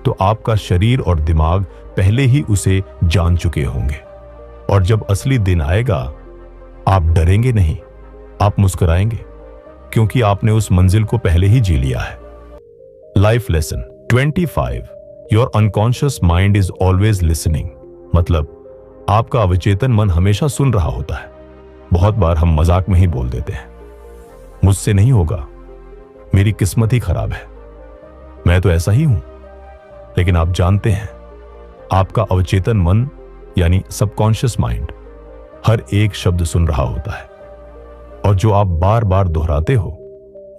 तो आपका शरीर और दिमाग पहले ही उसे जान चुके होंगे। और जब असली दिन आएगा, आप डरेंगे नहीं, आप मुस्कुराएंगे, क्योंकि आपने उस मंजिल को पहले ही जी लिया है। Life lesson 25, your unconscious mind is always listening. मतलब आपका अवचेतन मन हमेशा सुन रहा होता है। बहुत बार हम मजाक में ही बोल देते हैं, मुझसे नहीं होगा, मेरी किस्मत ही खराब है, मैं तो ऐसा ही हूं। लेकिन आप जानते हैं, आपका अवचेतन मन यानी सबकॉन्शियस माइंड हर एक शब्द सुन रहा होता है, और जो आप बार बार दोहराते हो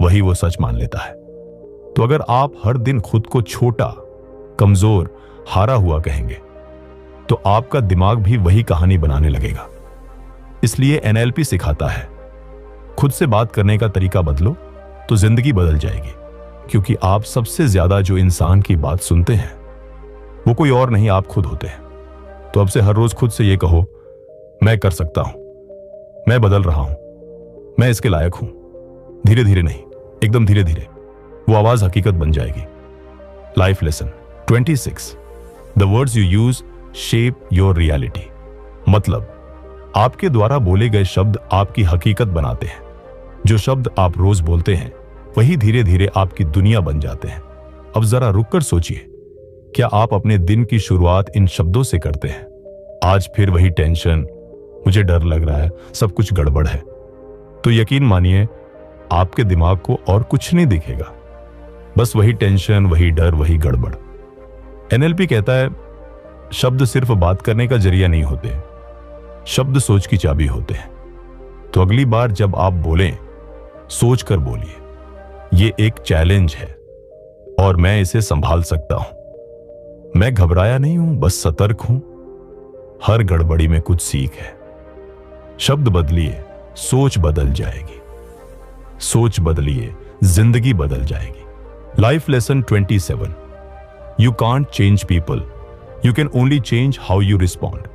वही वो सच मान लेता है। तो अगर आप हर दिन खुद को छोटा, कमजोर, हारा हुआ कहेंगे तो आपका दिमाग भी वही कहानी बनाने लगेगा। इसलिए एनएलपी सिखाता है, खुद से बात करने का तरीका बदलो तो जिंदगी बदल जाएगी। क्योंकि आप सबसे ज्यादा जो इंसान की बात सुनते हैं वो कोई और नहीं, आप खुद होते हैं। तो अब से हर रोज खुद से ये कहो, मैं कर सकता हूं, मैं बदल रहा हूं, मैं इसके लायक हूं। धीरे धीरे नहीं, एकदम धीरे धीरे वो आवाज हकीकत बन जाएगी। Life lesson 26, the words you use shape your reality. मतलब आपके द्वारा बोले गए शब्द आपकी हकीकत बनाते हैं। जो शब्द आप रोज बोलते हैं वही धीरे धीरे आपकी दुनिया बन जाते हैं। अब जरा रुककर सोचिए, क्या आप अपने दिन की शुरुआत इन शब्दों से करते हैं? आज फिर वही टेंशन, मुझे डर लग रहा है, सब कुछ गड़बड़ है। तो यकीन मानिए आपके दिमाग को और कुछ नहीं दिखेगा, बस वही टेंशन, वही डर, वही गड़बड़। एनएलपी कहता है, शब्द सिर्फ बात करने का जरिया नहीं होते, शब्द सोच की चाबी होते हैं। तो अगली बार जब आप बोलें, सोच कर बोलिए, ये एक चैलेंज है और मैं इसे संभाल सकता हूं। मैं घबराया नहीं हूं, बस सतर्क हूं। हर गड़बड़ी में कुछ सीख है। शब्द बदलिए, सोच बदल जाएगी। सोच बदलिए, जिंदगी बदल जाएगी। Life lesson 27, you can't change people, you can only change how you respond.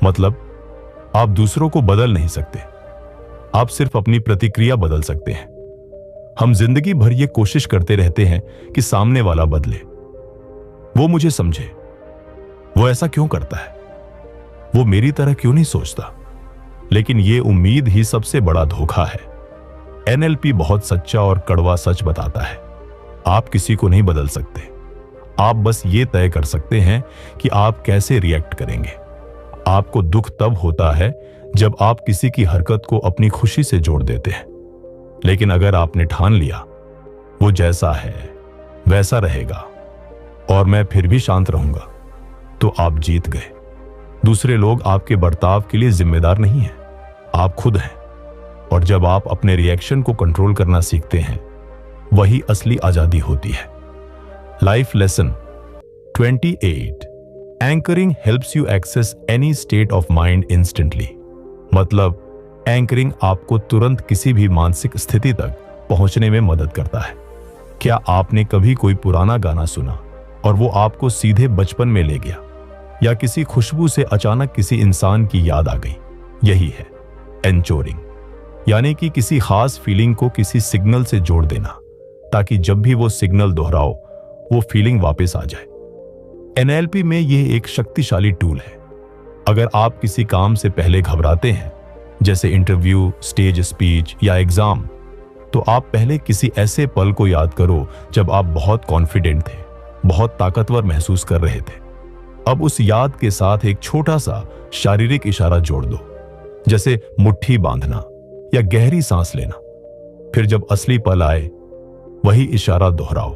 मतलब आप दूसरों को बदल नहीं सकते, आप सिर्फ अपनी प्रतिक्रिया बदल सकते हैं। हम जिंदगी भर ये कोशिश करते रहते हैं कि सामने वाला बदले, वो मुझे समझे, वो ऐसा क्यों करता है, वो मेरी तरह क्यों नहीं सोचता। लेकिन ये उम्मीद ही सबसे बड़ा धोखा है। एनएलपी बहुत सच्चा और कड़वा सच बताता है, आप किसी को नहीं बदल सकते, आप बस ये तय कर सकते हैं कि आप कैसे रिएक्ट करेंगे। आपको दुख तब होता है जब आप किसी की हरकत को अपनी खुशी से जोड़ देते हैं। लेकिन अगर आपने ठान लिया वो जैसा है वैसा रहेगा और मैं फिर भी शांत रहूंगा, तो आप जीत गए। दूसरे लोग आपके बर्ताव के लिए जिम्मेदार नहीं हैं, आप खुद हैं। और जब आप अपने रिएक्शन को कंट्रोल करना सीखते हैं, वही असली आजादी होती है। Life lesson 28, anchoring helps you access any state of mind instantly. मतलब एंकरिंग आपको तुरंत किसी भी मानसिक स्थिति तक पहुंचने में मदद करता है। क्या आपने कभी कोई पुराना गाना सुना और वो आपको सीधे बचपन में ले गया, या किसी खुशबू से अचानक किसी इंसान की याद आ गई? यही है एंचोरिंग, यानी कि किसी खास फीलिंग को किसी सिग्नल से जोड़ देना, ताकि जब भी वो सिग्नल दोहराओ वो फीलिंग वापस आ जाए। एनएलपी में यह एक शक्तिशाली टूल है। अगर आप किसी काम से पहले घबराते हैं, जैसे इंटरव्यू, स्टेज स्पीच या एग्जाम, तो आप पहले किसी ऐसे पल को याद करो जब आप बहुत कॉन्फिडेंट थे, बहुत ताकतवर महसूस कर रहे थे। अब उस याद के साथ एक छोटा सा शारीरिक इशारा जोड़ दो, जैसे मुट्ठी बांधना या गहरी सांस लेना। फिर जब असली पल आए, वही इशारा दोहराओ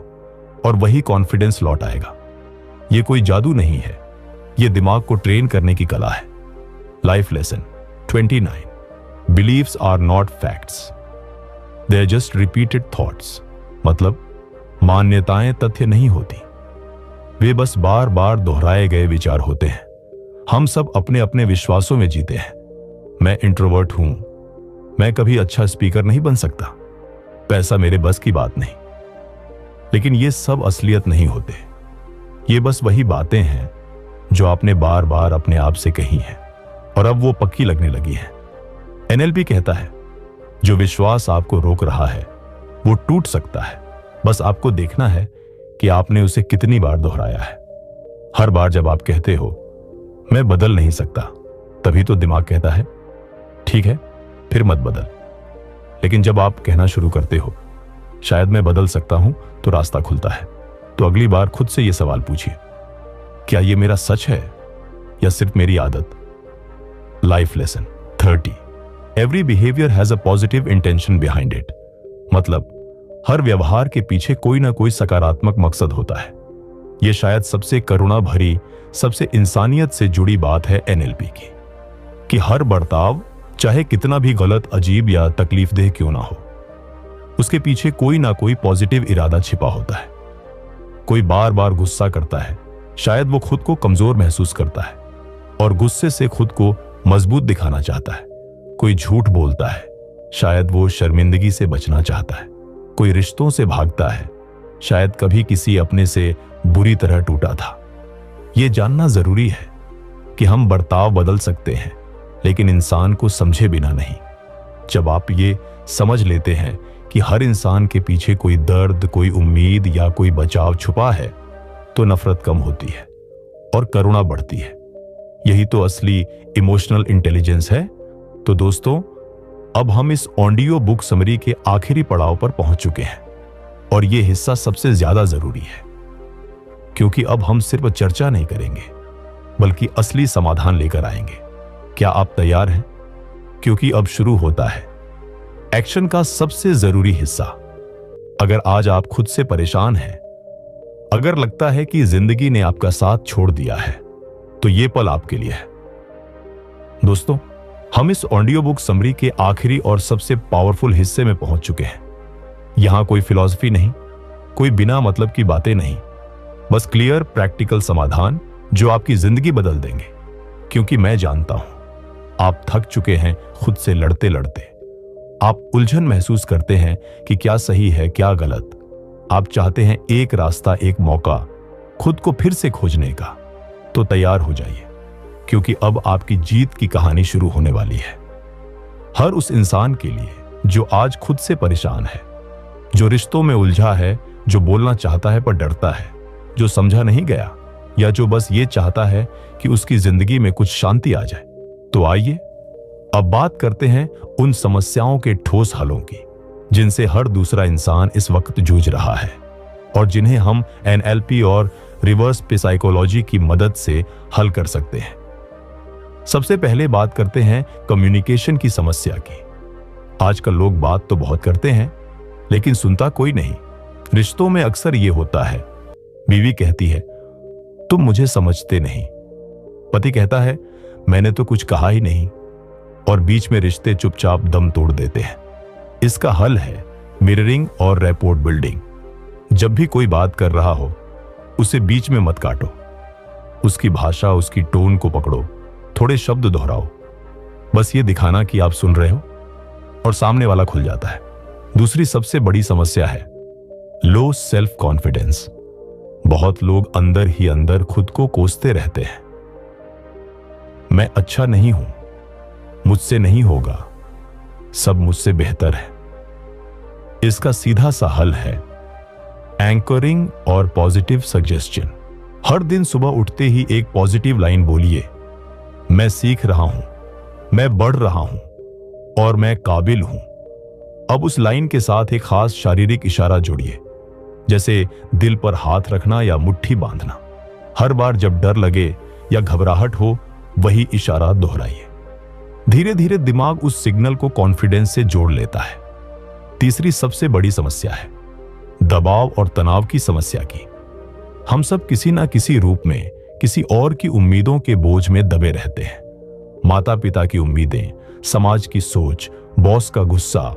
और वही कॉन्फिडेंस लौट आएगा। ये कोई जादू नहीं है, ये दिमाग को ट्रेन करने की कला है। Life lesson 29, beliefs are not facts, they are just repeated thoughts. मतलब मान्यताएं तथ्य नहीं होती, वे बस बार बार दोहराए गए विचार होते हैं। हम सब अपने अपने विश्वासों में जीते हैं। मैं इंट्रोवर्ट हूं, मैं कभी अच्छा स्पीकर नहीं बन सकता, पैसा मेरे बस की बात नहीं। लेकिन ये सब असलियत नहीं होते, ये बस वही बातें हैं जो आपने बार बार अपने आप से कही हैं और अब वो पक्की लगने लगी हैं। एनएलपी कहता है, जो विश्वास आपको रोक रहा है वो टूट सकता है, बस आपको देखना है कि आपने उसे कितनी बार दोहराया है। हर बार जब आप कहते हो मैं बदल नहीं सकता, तभी तो दिमाग कहता है ठीक है फिर मत बदल। लेकिन जब आप कहना शुरू करते हो शायद मैं बदल सकता हूं, तो रास्ता खुलता है। तो अगली बार खुद से यह सवाल पूछिए, क्या यह मेरा सच है या सिर्फ मेरी आदत? Life lesson 30, every behaviour has a positive intention behind it. मतलब हर व्यवहार के पीछे कोई ना कोई सकारात्मक मकसद होता है। यह शायद सबसे करुणा भरी, सबसे इंसानियत से जुड़ी बात है एनएलपी की, कि हर बर्ताव चाहे कितना भी गलत, अजीब या तकलीफदेह क्यों ना हो, उसके पीछे कोई ना कोई पॉजिटिव इरादा छिपा होता है। कोई बार बार गुस्सा करता है, शायद वो खुद को कमजोर महसूस करता है और गुस्से से खुद को मजबूत दिखाना चाहता है। कोई झूठ बोलता है, शायद वो शर्मिंदगी से बचना चाहता है। कोई रिश्तों से भागता है, शायद कभी किसी अपने से बुरी तरह टूटा था। यह जानना जरूरी है कि हम बर्ताव बदल सकते हैं, लेकिन इंसान को समझे बिना नहीं। जब आप ये समझ लेते हैं कि हर इंसान के पीछे कोई दर्द, कोई उम्मीद या कोई बचाव छुपा है, तो नफरत कम होती है और करुणा बढ़ती है। यही तो असली इमोशनल इंटेलिजेंस है। तो दोस्तों, अब हम इस ऑडियो बुक समरी के आखिरी पड़ाव पर पहुंच चुके हैं और यह हिस्सा सबसे ज्यादा जरूरी है, क्योंकि अब हम सिर्फ चर्चा नहीं करेंगे बल्कि असली समाधान लेकर आएंगे। क्या आप तैयार हैं? क्योंकि अब शुरू होता है एक्शन का सबसे जरूरी हिस्सा। अगर आज आप खुद से परेशान हैं, अगर लगता है कि जिंदगी ने आपका साथ छोड़ दिया है, तो यह पल आपके लिए है। दोस्तों, हम इस ऑडियो बुक समरी के आखिरी और सबसे पावरफुल हिस्से में पहुंच चुके हैं। यहां कोई फिलॉसफी नहीं, कोई बिना मतलब की बातें नहीं, बस क्लियर प्रैक्टिकल समाधान जो आपकी जिंदगी बदल देंगे। क्योंकि मैं जानता हूं आप थक चुके हैं खुद से लड़ते लड़ते। आप उलझन महसूस करते हैं कि क्या सही है, क्या गलत। आप चाहते हैं एक रास्ता, एक मौका खुद को फिर से खोजने का। तो तैयार हो जाइए, क्योंकि अब आपकी जीत की कहानी शुरू होने वाली है। हर उस इंसान के लिए जो आज खुद से परेशान है, जो रिश्तों में उलझा है, जो बोलना चाहता है पर डरता है, जो समझा नहीं गया, या जो बस ये चाहता है कि उसकी जिंदगी में कुछ शांति आ जाए। तो आइए अब बात करते हैं उन समस्याओं के ठोस हलों की, जिनसे हर दूसरा इंसान इस वक्त जूझ रहा है और जिन्हें हम एनएलपी और रिवर्स साइकोलॉजी की मदद से हल कर सकते हैं। सबसे पहले बात करते हैं कम्युनिकेशन की समस्या की। आजकल लोग बात तो बहुत करते हैं, लेकिन सुनता कोई नहीं। रिश्तों में अक्सर यह होता है, बीवी कहती है तुम मुझे समझते नहीं, पति कहता है मैंने तो कुछ कहा ही नहीं, और बीच में रिश्ते चुपचाप दम तोड़ देते हैं। इसका हल है मिररिंग और रैपोर्ट बिल्डिंग। जब भी कोई बात कर रहा हो, उसे बीच में मत काटो। उसकी भाषा, उसकी टोन को पकड़ो, थोड़े शब्द दोहराओ, बस ये दिखाना कि आप सुन रहे हो, और सामने वाला खुल जाता है। दूसरी सबसे बड़ी समस्या है लो सेल्फ कॉन्फिडेंस। बहुत लोग अंदर ही अंदर खुद को कोसते रहते हैं। मैं अच्छा नहीं हूं, मुझसे नहीं होगा, सब मुझसे बेहतर है। इसका सीधा सा हल है एंकरिंग और पॉजिटिव सजेशन। हर दिन सुबह उठते ही एक पॉजिटिव लाइन बोलिए, मैं सीख रहा हूं, मैं बढ़ रहा हूं और मैं काबिल हूं। अब उस लाइन के साथ एक खास शारीरिक इशारा जोड़िए, जैसे दिल पर हाथ रखना या मुट्ठी बांधना। हर बार जब डर लगे या घबराहट हो, वही इशारा दोहराइए। धीरे धीरे दिमाग उस सिग्नल को कॉन्फिडेंस से जोड़ लेता है। तीसरी सबसे बड़ी समस्या है दबाव और तनाव की समस्या की। हम सब किसी ना किसी रूप में किसी और की उम्मीदों के बोझ में दबे रहते हैं। माता पिता की उम्मीदें, समाज की सोच, बॉस का गुस्सा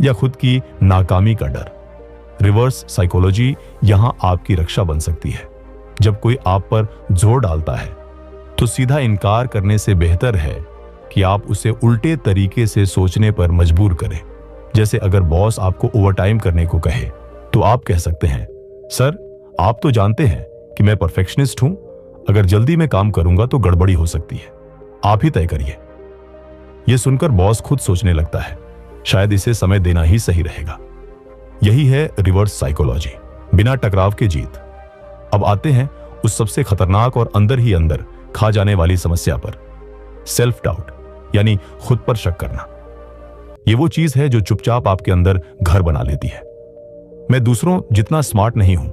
या खुद की नाकामी का डर। रिवर्स साइकोलॉजी यहां आपकी रक्षा बन सकती है। जब कोई आप पर जोर डालता है, तो सीधा इनकार करने से बेहतर है कि आप उसे उल्टे तरीके से सोचने पर मजबूर करें। जैसे अगर बॉस आपको ओवरटाइम करने को कहे, तो आप कह सकते हैं, सर आप तो जानते हैं कि मैं परफेक्शनिस्ट हूं, अगर जल्दी में काम करूंगा तो गड़बड़ी हो सकती है, आप ही तय करिए। यह सुनकर बॉस खुद सोचने लगता है, शायद इसे समय देना ही सही रहेगा। यही है रिवर्स साइकोलॉजी, बिना टकराव के जीत। अब आते हैं उस सबसे खतरनाक और अंदर ही अंदर खा जाने वाली समस्या पर, सेल्फ डाउट, यानी खुद पर शक करना। यह वो चीज है जो चुपचाप आपके अंदर घर बना लेती है। मैं दूसरों जितना स्मार्ट नहीं हूं,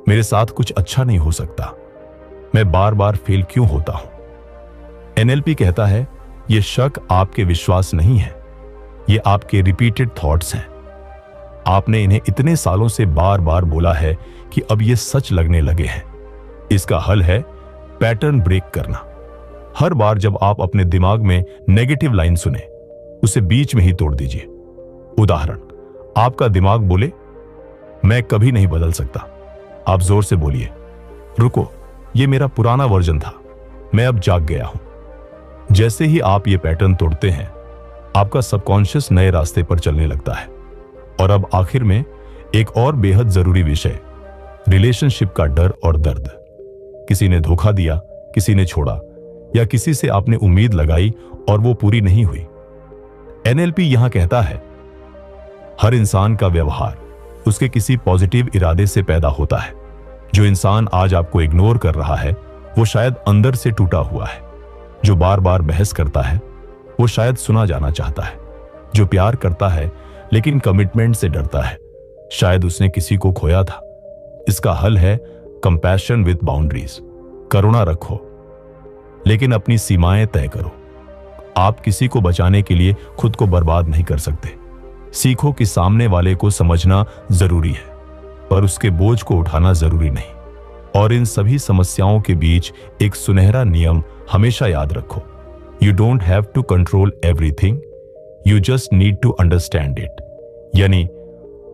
मेरे साथ कुछ अच्छा नहीं हो सकता, मैं बार बार फेल क्यों होता हूं। एनएलपी कहता है यह शक आपके विश्वास नहीं है, ये आपके रिपीटेड थॉट्स हैं। आपने इन्हें इतने सालों से बार बार बोला है कि अब ये सच लगने लगे हैं। इसका हल है पैटर्न ब्रेक करना। हर बार जब आप अपने दिमाग में नेगेटिव लाइन सुने, उसे बीच में ही तोड़ दीजिए। उदाहरण, आपका दिमाग बोले मैं कभी नहीं बदल सकता, आप जोर से बोलिए रुको, ये मेरा पुराना वर्जन था, मैं अब जाग गया हूं। जैसे ही आप ये पैटर्न तोड़ते हैं, आपका सबकॉन्शियस नए रास्ते पर चलने लगता है। और अब आखिर में एक और बेहद जरूरी विषय, रिलेशनशिप का डर और दर्द। किसी ने धोखा दिया, किसी ने छोड़ा, या किसी से आपने उम्मीद लगाई और वो पूरी नहीं हुई। एनएलपी यहां कहता है हर इंसान का व्यवहार उसके किसी पॉजिटिव इरादे से पैदा होता है। जो इंसान आज आपको इग्नोर कर रहा है, वो शायद अंदर से टूटा हुआ है। जो बार बार बहस करता है, वो शायद सुना जाना चाहता है। जो प्यार करता है लेकिन कमिटमेंट से डरता है, शायद उसने किसी को खोया था। इसका हल है कंपैशन विद बाउंड्रीज। करुणा रखो, लेकिन अपनी सीमाएं तय करो। आप किसी को बचाने के लिए खुद को बर्बाद नहीं कर सकते। सीखो कि सामने वाले को समझना जरूरी है, पर उसके बोझ को उठाना जरूरी नहीं। और इन सभी समस्याओं के बीच एक सुनहरा नियम हमेशा याद रखो, you don't have to control everything, you just need to understand it. यानी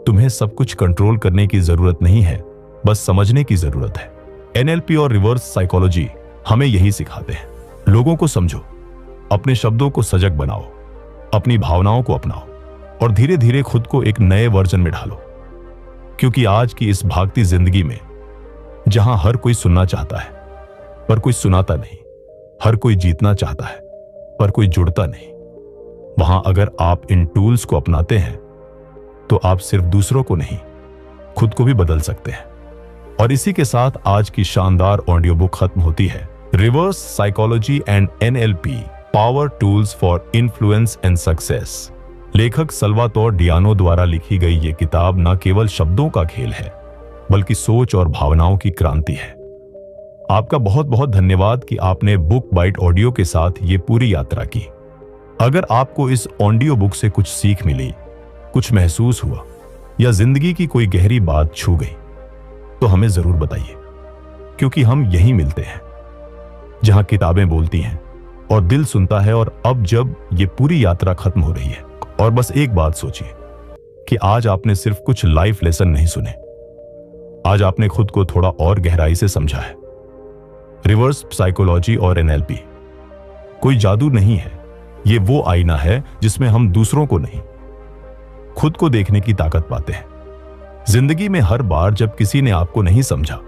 तुम्हें सब कुछ कंट्रोल करने की जरूरत नहीं है, बस समझने की जरूरत है। एनएलपी और रिवर्स साइकोलॉजी हमें यही सिखाते हैं। लोगों को समझो, अपने शब्दों को सजग बनाओ, अपनी भावनाओं को अपनाओ और धीरे धीरे खुद को एक नए वर्जन में ढालो। क्योंकि आज की इस भागती जिंदगी में, जहां हर कोई सुनना चाहता है पर कोई सुनाता नहीं, हर कोई जीतना चाहता है पर कोई जुड़ता नहीं, वहां अगर आप इन टूल्स को अपनाते हैं तो आप सिर्फ दूसरों को नहीं, खुद को भी बदल सकते हैं। और इसी के साथ आज की शानदार ऑडियो बुक खत्म होती है, reverse psychology and NLP, power tools for influence and success. लेखक सल्वातोर डियानो द्वारा लिखी गई ये किताब न केवल शब्दों का खेल है, बल्कि सोच और भावनाओं की क्रांति है। आपका बहुत बहुत धन्यवाद कि आपने बुक बाइट ऑडियो के साथ ये पूरी यात्रा की। अगर आपको इस ऑडियो बुक से कुछ सीख मिली, कुछ महसूस हुआ, या जिंदगी की कोई गहरी बात छू गई, तो हमें जरूर बताइए, क्योंकि हम यहीं मिलते हैं जहां किताबें बोलती हैं और दिल सुनता है। और अब जब ये पूरी यात्रा खत्म हो रही है, और बस एक बात सोचिए कि आज आपने सिर्फ कुछ लाइफ लेसन नहीं सुने, आज आपने खुद को थोड़ा और गहराई से समझा है। रिवर्स साइकोलॉजी और एनएलपी कोई जादू नहीं है, ये वो आईना है जिसमें हम दूसरों को नहीं, खुद को देखने की ताकत पाते हैं। जिंदगी में हर बार जब किसी ने आपको नहीं समझा,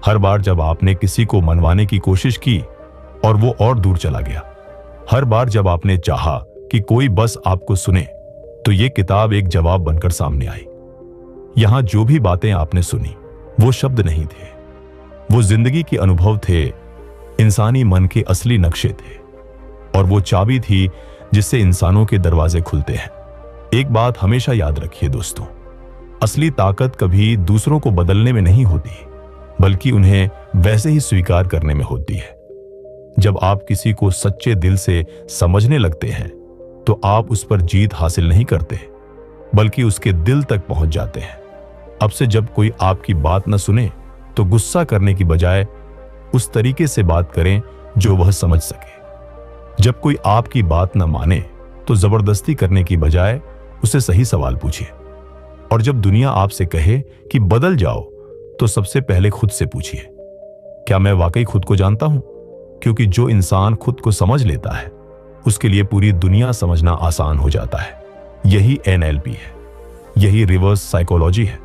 हर बार जब आपने किसी को मनवाने की कोशिश की और वो और दूर चला गया, हर बार जब आपने चाहा कि कोई बस आपको सुने, तो ये किताब एक जवाब बनकर सामने आई। यहां जो भी बातें आपने सुनी, वो शब्द नहीं थे, वो जिंदगी के अनुभव थे, इंसानी मन के असली नक्शे थे, और वो चाबी थी जिससे इंसानों के दरवाजे खुलते हैं। एक बात हमेशा याद रखिए दोस्तों, असली ताकत कभी दूसरों को बदलने में नहीं होती, बल्कि उन्हें वैसे ही स्वीकार करने में होती है। जब आप किसी को सच्चे दिल से समझने लगते हैं, तो आप उस पर जीत हासिल नहीं करते, बल्कि उसके दिल तक पहुंच जाते हैं। अब से जब कोई आपकी बात न सुने, तो गुस्सा करने की बजाय उस तरीके से बात करें जो वह समझ सके। जब कोई आपकी बात न माने, तो जबरदस्ती करने की बजाय उसे सही सवाल पूछिए। और जब दुनिया आपसे कहे कि बदल जाओ, तो सबसे पहले खुद से पूछिए, क्या मैं वाकई खुद को जानता हूं? क्योंकि जो इंसान खुद को समझ लेता है, उसके लिए पूरी दुनिया समझना आसान हो जाता है। यही एनएलपी है, यही रिवर्स साइकोलॉजी है,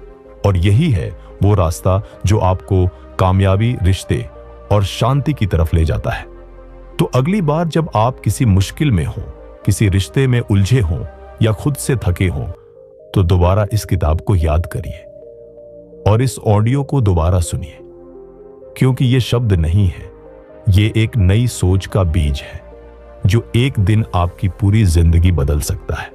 और यही है वो रास्ता जो आपको कामयाबी, रिश्ते और शांति की तरफ ले जाता है। तो अगली बार जब आप किसी मुश्किल में हो, किसी रिश्ते में उलझे हों या खुद से थके हों, तो दोबारा इस किताब को याद करिए और इस ऑडियो को दोबारा सुनिए, क्योंकि ये शब्द नहीं है, ये एक नई सोच का बीज है जो एक दिन आपकी पूरी जिंदगी बदल सकता है।